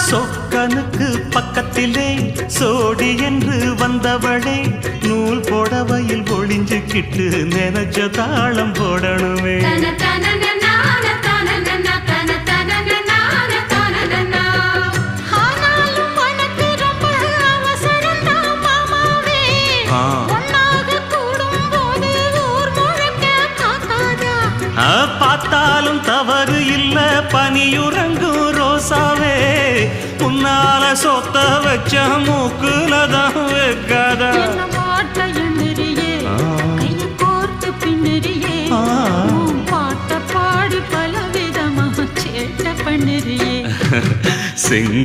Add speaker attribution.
Speaker 1: சொக்கனுக்கு பக்கத்திலே சோடி என்று வந்தவளே நூல் புடவையில் ஒளிஞ்சுக்கிட்டு நினைச்ச தாளம் போடணுமே. பார்த்தாலும் தவறு இல்ல பனியுறங்கும் ரோசாவே உன்னால சொத்த வச்ச மூக்குலதான் வைக்காத பாட்ட பாடி பல விதமா சேட்ட பண்ணுறியே.